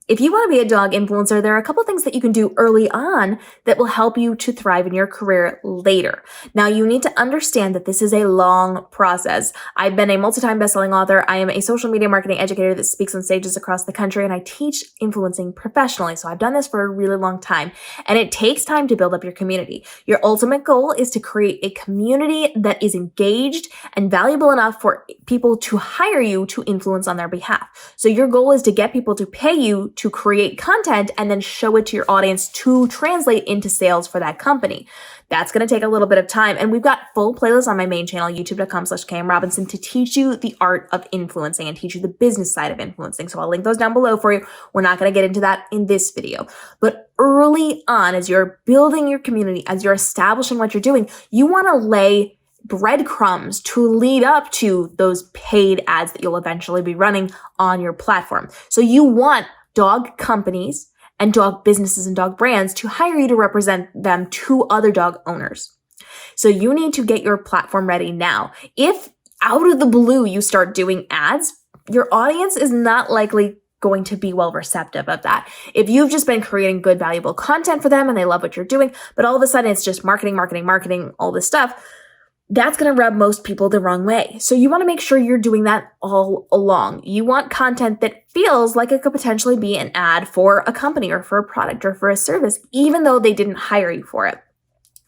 If you want to be a dog influencer, there are a couple things that you can do early on that will help you to thrive in your career later. Now, you need to understand that this is a long process. I've been a multi-time best-selling author. I am a social media marketing educator that speaks on stages across the country, and I teach influencing professionally. So I've done this for a really long time, and it takes time to build up your community. Your ultimate goal is to create a community that is engaged and valuable enough for people to hire you to influence on their behalf. So your goal is to get people to pay you to create content and then show it to your audience to translate into sales for that company. That's going to take a little bit of time. And we've got full playlists on my main channel, youtube.com/KMRobinson, to teach you the art of influencing and teach you the business side of influencing. So I'll link those down below for you. We're not going to get into that in this video. But early on, as you're building your community, as you're establishing what you're doing, you want to lay breadcrumbs to lead up to those paid ads that you'll eventually be running on your platform. So you want dog companies and dog businesses and dog brands to hire you to represent them to other dog owners. So you need to get your platform ready now. If out of the blue you start doing ads, your audience is not likely going to be well receptive of that. If you've just been creating good, valuable content for them and they love what you're doing, but all of a sudden it's just marketing, all this stuff, that's going to rub most people the wrong way. So you want to make sure you're doing that all along. You want content that feels like it could potentially be an ad for a company or for a product or for a service, even though they didn't hire you for it.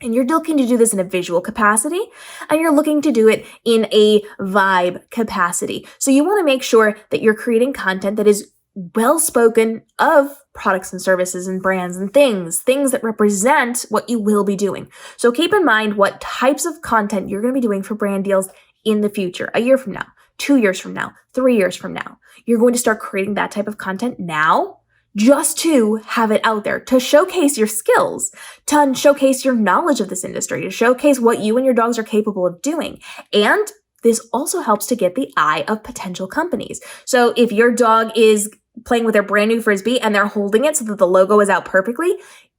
And you're looking to do this in a visual capacity, and you're looking to do it in a vibe capacity. So you want to make sure that you're creating content that is well spoken of products and services and brands and things that represent what you will be doing. So keep in mind what types of content you're going to be doing for brand deals in the future, a year from now, 2 years from now, 3 years from now. You're going to start creating that type of content now just to have it out there, to showcase your skills, to showcase your knowledge of this industry, to showcase what you and your dogs are capable of doing. And this also helps to get the eye of potential companies. So if your dog is playing with their brand new Frisbee and they're holding it so that the logo is out perfectly,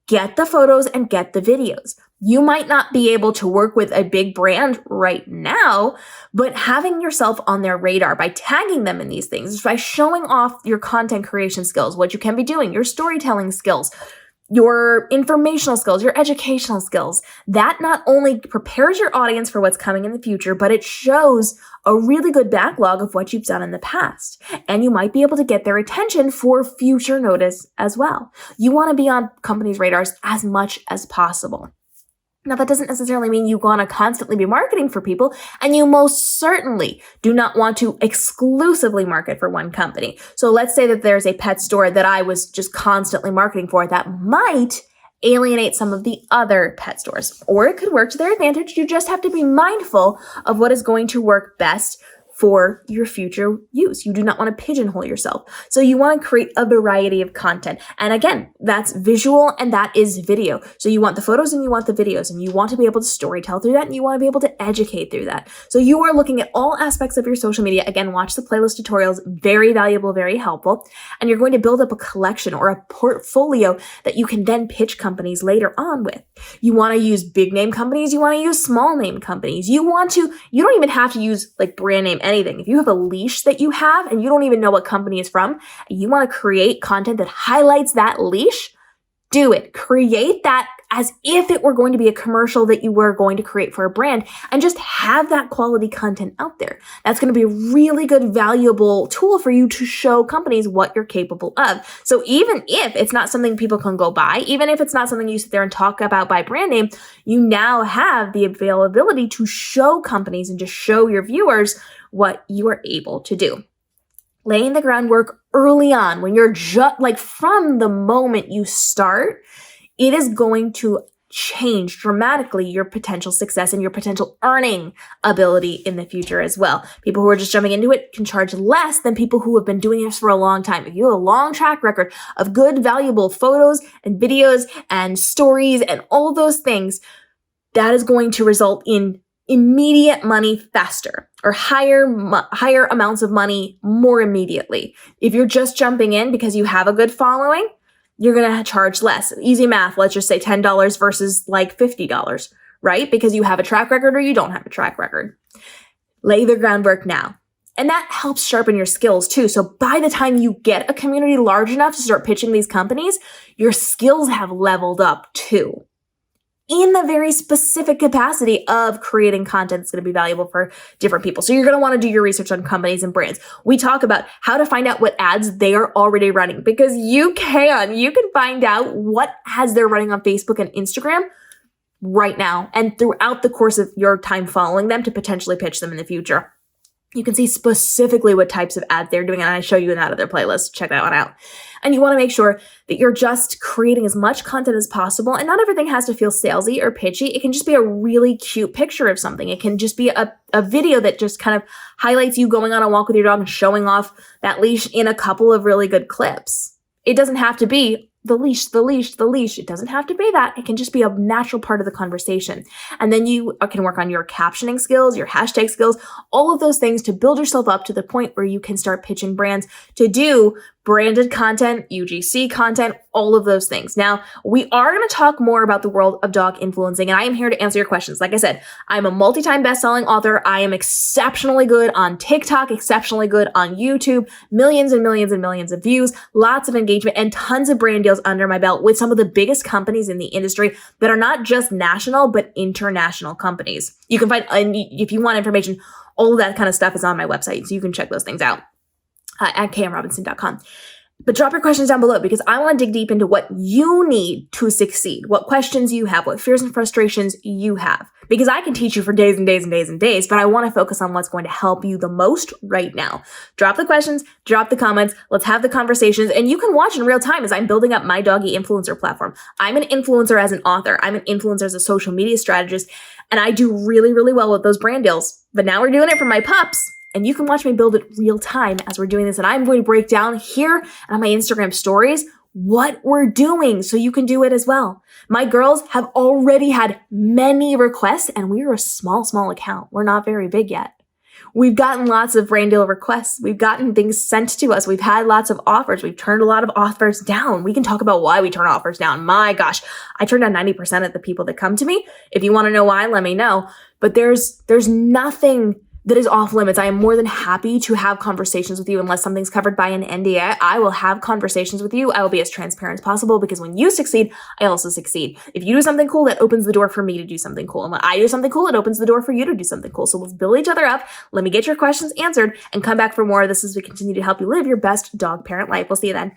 get the photos and get the videos. You might not be able to work with a big brand right now, but having yourself on their radar by tagging them in these things, by showing off your content creation skills, what you can be doing, your storytelling skills, your informational skills, your educational skills, that not only prepares your audience for what's coming in the future, but it shows a really good backlog of what you've done in the past. And you might be able to get their attention for future notice as well. You want to be on companies' radars as much as possible. Now, that doesn't necessarily mean you want to constantly be marketing for people, and you most certainly do not want to exclusively market for one company. So let's say that there's a pet store that I was just constantly marketing for that might alienate some of the other pet stores, or it could work to their advantage. You just have to be mindful of what is going to work best for your future use. You do not want to pigeonhole yourself. So you want to create a variety of content. And again, that's visual and that is video. So you want the photos and you want the videos, and you want to be able to storytell through that, and you want to be able to educate through that. So you are looking at all aspects of your social media. Again, watch the playlist tutorials, very valuable, very helpful. And you're going to build up a collection or a portfolio that you can then pitch companies later on with. You want to use big name companies. You want to use small name companies. You don't even have to use like brand name anything. If you have a leash that you have and you don't even know what company it's from, and you want to create content that highlights that leash, do it. Create that as if it were going to be a commercial that you were going to create for a brand, and just have that quality content out there. That's going to be a really good, valuable tool for you to show companies what you're capable of. So even if it's not something people can go buy, even if it's not something you sit there and talk about by brand name, you now have the availability to show companies and just show your viewers what you are able to do. Laying the groundwork early on, when you're just like from the moment you start, it is going to change dramatically your potential success and your potential earning ability in the future as well. People who are just jumping into it can charge less than people who have been doing this for a long time. If you have a long track record of good, valuable photos and videos and stories and all those things, that is going to result in immediate money faster, or higher amounts of money more immediately. If you're just jumping in because you have a good following, you're going to charge less. Easy math, let's just say $10 versus like $50, right? Because you have a track record or you don't have a track record. Lay the groundwork now. And that helps sharpen your skills too. So by the time you get a community large enough to start pitching these companies, your skills have leveled up too, in the very specific capacity of creating content that's going to be valuable for different people. So you're going to want to do your research on companies and brands. We talk about how to find out what ads they are already running, because you can find out what ads they're running on Facebook and Instagram right now and throughout the course of your time following them to potentially pitch them in the future. You can see specifically what types of ads they're doing, and I show you in that other playlist. Check that one out. And you want to make sure that you're just creating as much content as possible, and not everything has to feel salesy or pitchy. It can just be a really cute picture of something. It can just be a video that just kind of highlights you going on a walk with your dog and showing off that leash in a couple of really good clips. It doesn't have to be the leash. It doesn't have to be that. It can just be a natural part of the conversation. And then you can work on your captioning skills, your hashtag skills, all of those things to build yourself up to the point where you can start pitching brands to do branded content, UGC content, all of those things. Now, we are going to talk more about the world of dog influencing, and I am here to answer your questions. Like I said, I'm a multi-time best-selling author. I am exceptionally good on TikTok, exceptionally good on YouTube, millions and millions and millions of views, lots of engagement, and tons of brand deals under my belt with some of the biggest companies in the industry that are not just national, but international companies. You can find, if you want information, all of that kind of stuff is on my website, so you can check those things out. At kmrobinson.com. But drop your questions down below, because I want to dig deep into what you need to succeed, what questions you have, what fears and frustrations you have. Because I can teach you for days and days and days and days, but I want to focus on what's going to help you the most right now. Drop the questions, drop the comments, let's have the conversations, and you can watch in real time as I'm building up my doggy influencer platform. I'm an influencer as an author. I'm an influencer as a social media strategist, and I do really, really well with those brand deals. But now we're doing it for my pups. And you can watch me build it real time as we're doing this. And I'm going to break down here on my Instagram stories what we're doing so you can do it as well. My girls have already had many requests, and we're a small account. We're not very big yet. We've gotten lots of brand deal requests. We've gotten things sent to us. We've had lots of offers. We've turned a lot of offers down. We can talk about why we turn offers down. My gosh, I turn down 90% of the people that come to me. If you want to know why, let me know. But there's nothing that is off limits. I am more than happy to have conversations with you unless something's covered by an NDA. I will have conversations with you. I will be as transparent as possible, because when you succeed, I also succeed. If you do something cool, that opens the door for me to do something cool. And when I do something cool, it opens the door for you to do something cool. So let's build each other up. Let me get your questions answered and come back for more of this as we continue to help you live your best dog parent life. We'll see you then.